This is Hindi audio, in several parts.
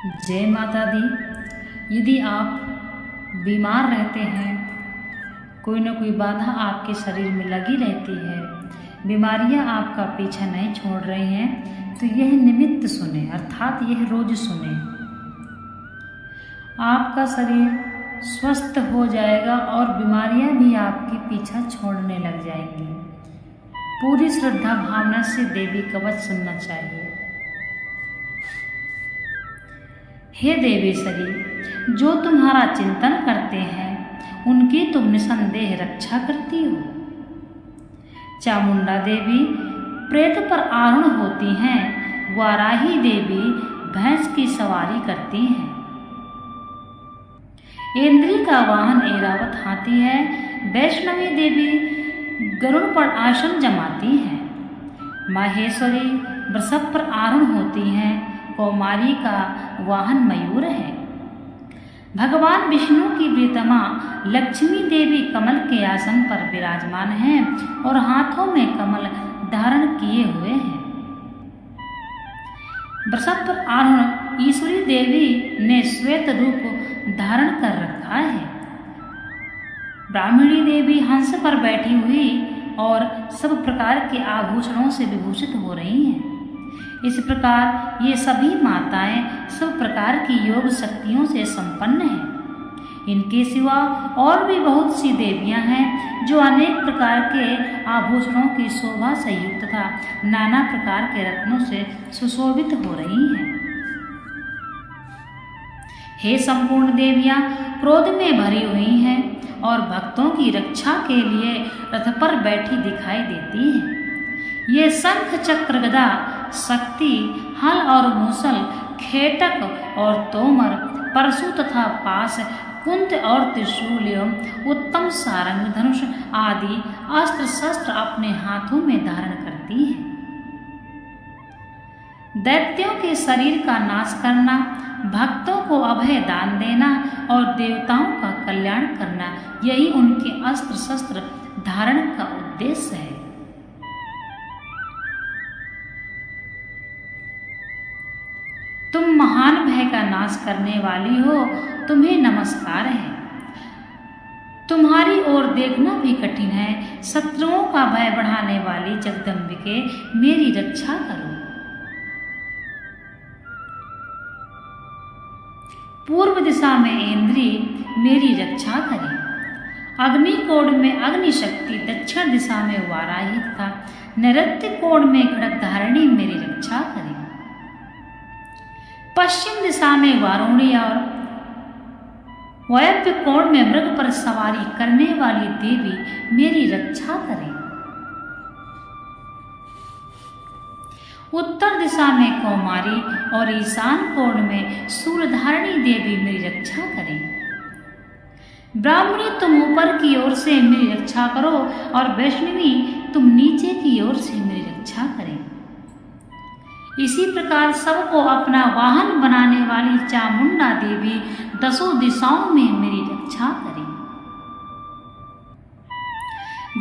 जय माता दी। यदि आप बीमार रहते हैं, कोई ना कोई बाधा आपके शरीर में लगी रहती है, बीमारियां आपका पीछा नहीं छोड़ रही हैं, तो यह निमित्त सुने, अर्थात यह रोज सुने। आपका शरीर स्वस्थ हो जाएगा और बीमारियां भी आपकी पीछा छोड़ने लग जाएंगी। पूरी श्रद्धा भावना से देवी कवच सुनना चाहिए। हे देवी सरी, जो तुम्हारा चिंतन करते हैं उनकी तुम निसंदेह रक्षा करती हो। चामुंडा देवी प्रेत पर आरूढ़ होती हैं, वाराही देवी भैंस की सवारी करती हैं। इंद्री का वाहन ऐरावत हाथी है। वैष्णवी देवी गरुड़ पर आसन जमाती हैं। माहेश्वरी वृषभ पर आरूढ़ होती हैं। कौमारी का वाहन मयूर है। भगवान विष्णु की प्रियतमा लक्ष्मी देवी कमल के आसन पर विराजमान हैं और हाथों में कमल धारण किए हुए हैं। वृषभ पर आरूढ़ ईश्वरी देवी ने श्वेत रूप धारण कर रखा है। ब्राह्मणी देवी हंस पर बैठी हुई और सब प्रकार के आभूषणों से विभूषित हो रही हैं। इस प्रकार ये सभी माताएं सब प्रकार की योग शक्तियों से संपन्न हैं। इनके सिवा और भी बहुत सी देवियां हैं जो अनेक प्रकार के आभूषणों की शोभा से युक्त तथा नाना प्रकार के रत्नों से सुशोभित हो रही हैं। हे संपूर्ण देवियां क्रोध में भरी हुई हैं और भक्तों की रक्षा के लिए रथ पर बैठी दिखाई देती हैं। ये शंख चक्र गदा शक्ति हल और मूसल खेटक और तोमर परशु तथा पास कुंत और त्रिशूल एवं उत्तम सारंग धनुष आदि अस्त्र शस्त्र अपने हाथों में धारण करती है। दैत्यों के शरीर का नाश करना, भक्तों को अभय दान देना और देवताओं का कल्याण करना, यही उनके अस्त्र शस्त्र धारण का उद्देश्य है। तुम महान भय का नाश करने वाली हो, तुम्हें नमस्कार है। तुम्हारी ओर देखना भी कठिन है। शत्रुओं का भय बढ़ाने वाली जगदम्बिके, मेरी रक्षा करो। पूर्व दिशा में इंद्री मेरी रक्षा करे। अग्निकोण में अग्नि शक्ति, दक्षिण दिशा में वाराही तथा नैऋत्य कोण में खड़ग धारिणी मेरी रक्षा करे। पश्चिम दिशा में वारुणी और वायव्य कोण में मृग पर सवारी करने वाली देवी मेरी रक्षा करें। उत्तर दिशा में कौमारी और ईशान कोण में सूर्यधारिणी देवी मेरी रक्षा करें। ब्राह्मणी तुम ऊपर की ओर से मेरी रक्षा करो और वैष्णवी तुम नीचे की ओर से मेरी रक्षा करें। इसी प्रकार सबको अपना वाहन बनाने वाली चामुंडा देवी दसों दिशाओं में मेरी रक्षा करें।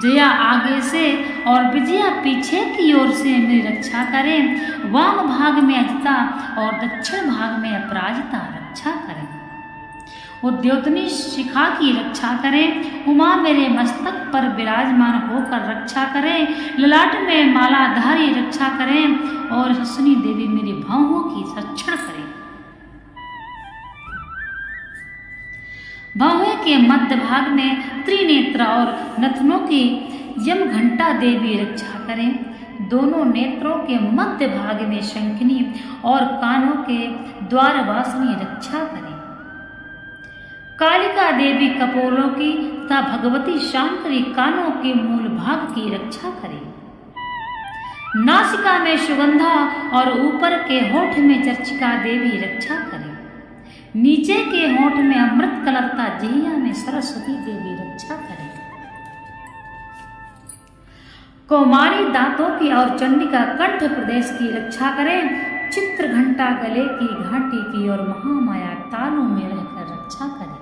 जया आगे से और विजया पीछे की ओर से मेरी रक्षा करें। वाम भाग में अजिता और दक्षिण भाग में अपराजिता रक्षा करें। उद्योतनी शिखा की रक्षा करें। उमा मेरे मस्तक पर विराजमान होकर रक्षा करें। ललाट में मालाधारी रक्षा करें और हसनी देवी मेरी भौहों की संरक्षण करें। भौहें के मध्य भाग में त्रिनेत्र और नथनों की यम घंटा देवी रक्षा करें। दोनों नेत्रों के मध्य भाग में शंखनी और कानों के द्वारवासिनी रक्षा करें। कालिका देवी कपोलों की तथा भगवती शांकरी कानों के मूल भाग की रक्षा करें। नासिका में सुगंधा और ऊपर के होठ में चर्चिका देवी रक्षा करें। नीचे के होठ में अमृत कलरता जिह्वा में सरस्वती देवी रक्षा करें। कौमारी दांतों की और चंडिका कंठ प्रदेश की रक्षा करें। चित्र घंटा गले की घाटी की और महामाया तालू में रहकर रक्षा करें।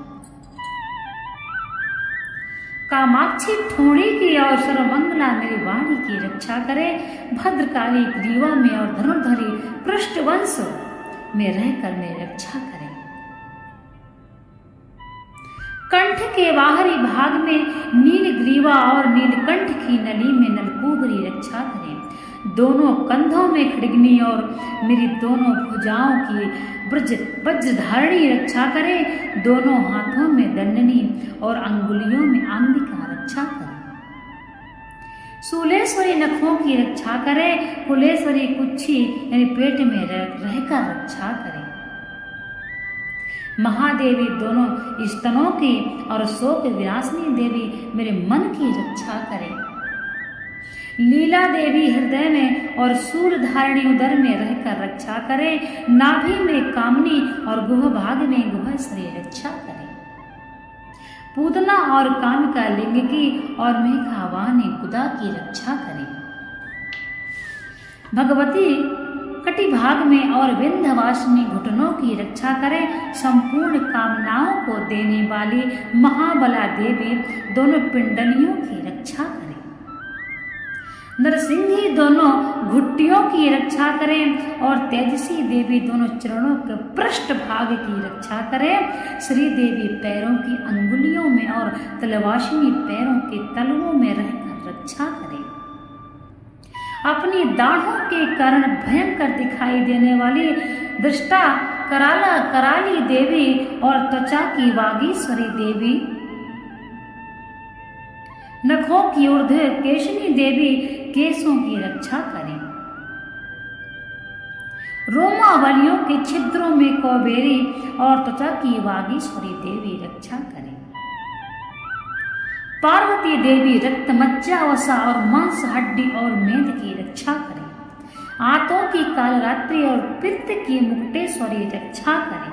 कामाक्षी ठोड़ी की और सर्वमंगला मेरी वाणी की रक्षा करे। भद्रकाली ग्रीवा में और धनुर्धरी पृष्ठवंश में रहकर मेरी रक्षा करें। कंठ के बाहरी भाग में नीलग्रीवा और नीलकंठ की नली में नलकूबरी रक्षा करें। दोनों कंधों में खड़गनी और मेरी दोनों भुजाओं की वज्रधारणी रक्षा करें। दोनों हाथों में दंडनी और अंगुलियों में अंबिका रक्षा करें। शूलेश्वरी नखों की रक्षा करें। कुलेश्वरी कुच्छी यानी पेट में रहकर रक्षा करें। महादेवी दोनों स्तनों की और शोक विनाशिनी देवी मेरे मन की रक्षा करें। लीला देवी हृदय में और शूल धारणी उदर में रहकर रक्षा करें। नाभि में कामनी और गुह भाग में गुहेश्वरी रक्षा करें। पूतना और कामिका लिंग की और मेघावानी गुदा की रक्षा करें। भगवती कटिभाग में और विंध्यवासिनी घुटनों की रक्षा करें। संपूर्ण कामनाओं को देने वाली महाबला देवी दोनों पिंडलियों की रक्षा करें। नरसिंही दोनों घुट्टियों की रक्षा करें और तेजसी देवी दोनों चरणों के पृष्ठ भाग की रक्षा करें। श्री देवी पैरों की अंगुलियों में और तलवासिनी पैरों के तलवों में रहकर रक्षा करें। अपनी दाढ़ों के कारण भयंकर दिखाई देने वाली दृष्टा कराली देवी और त्वचा की वागीश्वरी देवी, नखों की ऊर्ध्व केशनी देवी केशों की रक्षा करें। रोमावलियों के छिद्रों में कौबेरी और त्वचा की वागीश्वरी देवी रक्षा करें। पार्वती देवी रक्त मज्जा वसा और मांस हड्डी और मेद की रक्षा करें। आंतों की कालरात्रि और पित्त की मुक्तेश्वरी रक्षा करें।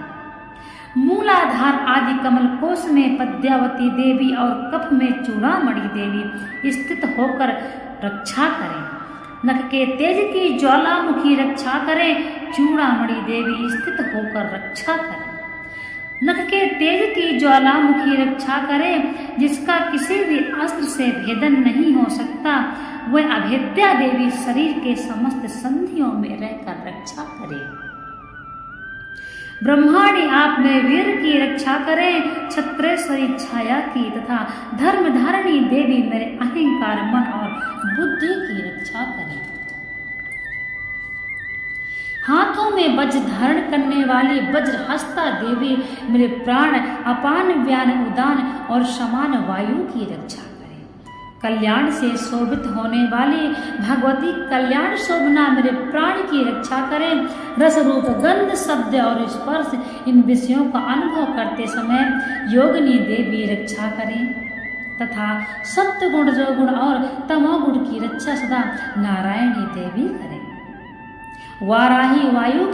मूलाधार आदि कमल कोश में पद्यावती देवी और कफ में चूड़ामणि देवी स्थित होकर रक्षा करें। नख के तेज की ज्वालामुखी रक्षा करें। चूड़ामणि देवी स्थित होकर रक्षा करें। नख के तेज की ज्वालामुखी रक्षा करें। जिसका किसी भी अस्त्र से भेदन नहीं हो सकता, वह अभेद्या देवी शरीर के समस्त संधियों में रहकर रक्षा करे। ब्रह्माणी आप में वीर की रक्षा करें। छत्रेश्वरी छाया की तथा धर्मधारिणी देवी मेरे अहंकार मन और बुद्धि की रक्षा करें। हाथों में वज्र धारण करने वाली वज्रहस्ता देवी मेरे प्राण अपान व्यान उदान और समान वायु की रक्षा करें। कल्याण से शोभित होने वाली भगवती कल्याण शोभना मेरे प्राण की रक्षा करें। रस रूप गंध शब्द और स्पर्श इन विषयों का अनुभव करते समय योगिनी देवी रक्षा करें तथा सत्य गुण रजोगुण और तमोगुण की रक्षा सदा नारायणी देवी करें। वाराही आयु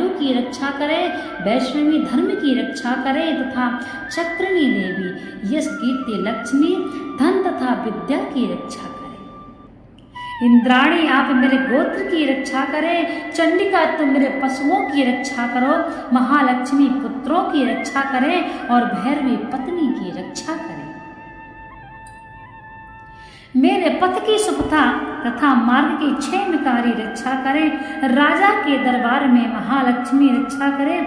की रक्षा करे। वैष्णवी धर्म की रक्षा करे तथा चक्रणी देवी यश कीर्ति लक्ष्मी धन तथा विद्या की रक्षा करे। इंद्राणी आप मेरे गोत्र की रक्षा करे। चंडिका तुम मेरे पशुओं की रक्षा करो। महालक्ष्मी पुत्रों की रक्षा करे और भैरवी पत्नी की रक्षा करे। मेरे पथ की सुपथा तथा मार्ग की क्षेमकारी रक्षा करें। राजा के दरबार में महालक्ष्मी रक्षा करें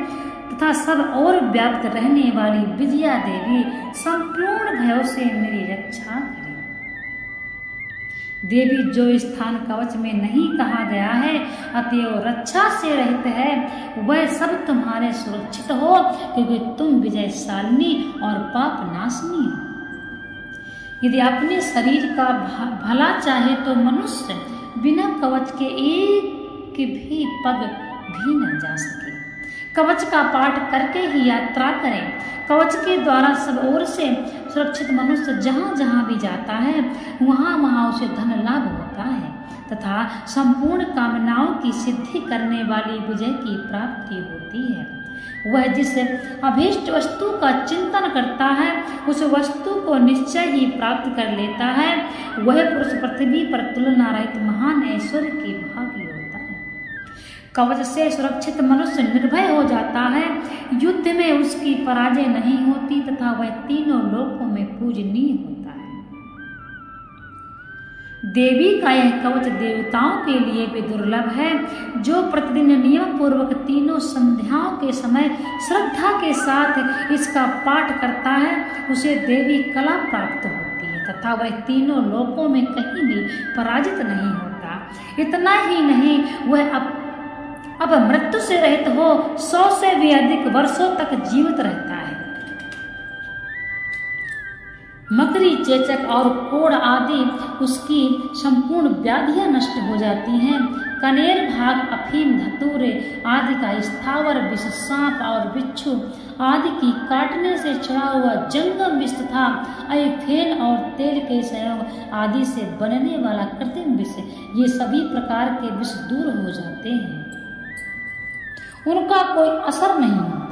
तथा सब और व्याप्त रहने वाली विजया देवी संपूर्ण भयों से मेरी रक्षा करें। देवी जो स्थान कवच में नहीं कहा गया है अतएव रक्षा से रहित है, वह सब तुम्हारे सुरक्षित हो, क्योंकि तुम विजयशालिनी और पाप नाशनी हो। यदि अपने शरीर का भला चाहे तो मनुष्य बिना कवच के एक भी पग भी न जा सके। कवच का पाठ करके ही यात्रा करें। कवच के द्वारा सब ओर से सुरक्षित मनुष्य जहाँ जहाँ भी जाता है वहाँ वहाँ उसे धन लाभ होता है तथा संपूर्ण कामनाओं की सिद्धि करने वाली विजय की प्राप्ति होती है। वह जिस अभीष्ट वस्तु का चिंतन करता है उस वस्तु को निश्चय ही प्राप्त कर लेता है। वह पुरुष पृथ्वी पर तुलना रहित महान ऐश्वर्य के भागी होता है। कवच से सुरक्षित मनुष्य निर्भय हो जाता है। युद्ध में उसकी पराजय नहीं होती तथा वह तीनों लोकों में पूजनीय होता है। देवी का यह कवच देवताओं के लिए भी दुर्लभ है। जो प्रतिदिन नियम पूर्वक तीनों संध्याओं के समय श्रद्धा के साथ इसका पाठ करता है उसे देवी कला प्राप्त होती है तथा वह तीनों लोकों में कहीं भी पराजित नहीं होता। इतना ही नहीं, वह अब मृत्यु से रहित हो 100 से भी अधिक वर्षों तक जीवित रहता है। मकड़ी, चेचक और कोढ़ आदि उसकी संपूर्ण व्याधियां नष्ट हो जाती हैं। कनेर, भाग, अफीम, धतूरे आदि का स्थावर विष, सांप और बिच्छू आदि की काटने से चढ़ा हुआ जंगम विष तथा अयफेन और तेल के संयोग आदि से बनने वाला कृत्रिम विष, ये सभी प्रकार के विष दूर हो जाते हैं, उनका कोई असर नहीं होता।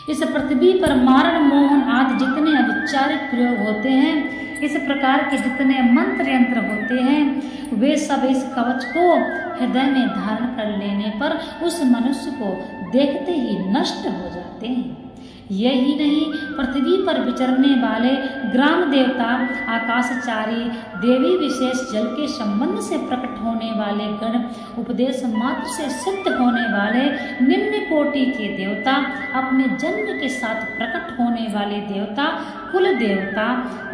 इस पृथ्वी पर मारण, मोहन आदि जितने अविचारिक प्रयोग होते हैं, इस प्रकार के जितने मंत्र यंत्र होते हैं, वे सब इस कवच को हृदय में धारण कर लेने पर उस मनुष्य को देखते ही नष्ट हो जाते हैं। यही नहीं, पृथ्वी पर विचरने वाले ग्राम देवता, आकाशचारी, देवी विशेष जल के संबंध से प्रकट होने वाले गण, उपदेश मात्र से सिद्ध होने वाले निम्न कोटि के देवता, अपने जन्म के साथ प्रकट होने वाले देवता, कुल देवता,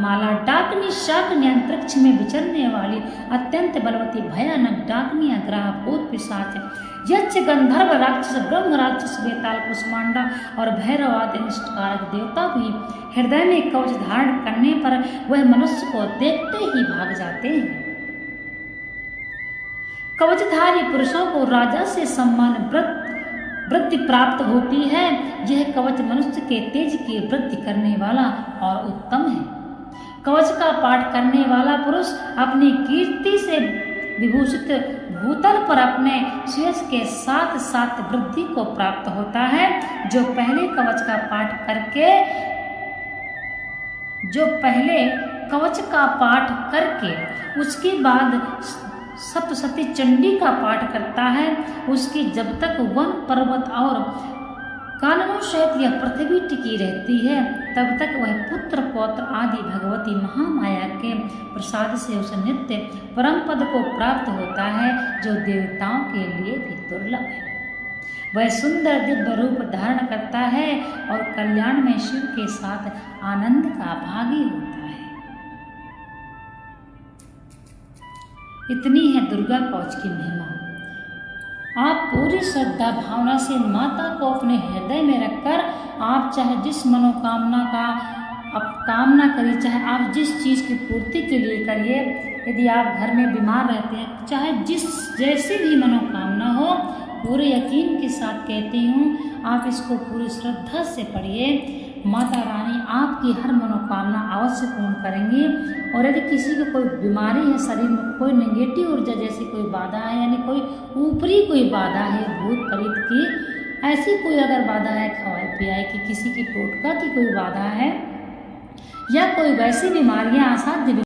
माला डाकनी, शाकनी, अंतरिक्ष में विचरने वाली अत्यंत बलवती भयानक डाकनियां, ग्रह, भूत, पिशाच, यक्ष, गंधर्व, राक्षस, ब्रह्म राक्षस, बेताल, कुष्मांडा और भैरव आदि निष्ठकारक देवता भी हृदय में कवच धारण करने पर वह मनुष्य को देखते ही भाग जाते हैं। कवचधारी पुरुषों को राजा से सम्मान वृद्धि प्राप्त होती है। यह कवच मनुष्य के तेज की वृद्धि करने वाला और उत्तम है। कवच का पाठ करने वाला पुरुष अपनी कीर्ति से विभूषित भूतल पर अपने श्रेयस के साथ साथ वृद्धि को प्राप्त होता है। जो पहले कवच का पाठ करके उसके बाद सप्तशती चंडी का पाठ करता है, उसकी जब तक वन, पर्वत और काननों सहित यह पृथ्वी टिकी रहती है, तब तक वह पुत्र, पौत्र आदि भगवती महामाया के प्रसाद से उस नित्य परम पद को प्राप्त होता है, जो देवताओं के लिए भी दुर्लभ है। वह सुंदर दिव्य रूप धारण करता है और कल्याण में शिव के साथ आनंद का भागी होता है। इतनी है दुर्गा कवच की महिमा। आप पूरी श्रद्धा भावना से माता को अपने हृदय में रखकर आप चाहे जिस मनोकामना का कामना करिए, चाहे आप जिस चीज़ की पूर्ति के लिए करिए, यदि आप घर में बीमार रहते हैं, चाहे जैसी भी मनोकामना हो, पूरे यकीन के साथ कहती हूँ आप इसको पूरी श्रद्धा से पढ़िए। माता रानी आपकी हर मनोकामना अवश्य पूर्ण करेंगी। और यदि किसी को कोई बीमारी है, शरीर में कोई नेगेटिव ऊर्जा जैसी कोई बाधा है, यानी कोई ऊपरी कोई बाधा है भूत प्रेत की, ऐसी कोई अगर बाधा है, खवाए पियाए की, किसी की टोटका की कोई बाधा है, या कोई वैसी बीमारियां, असाध्य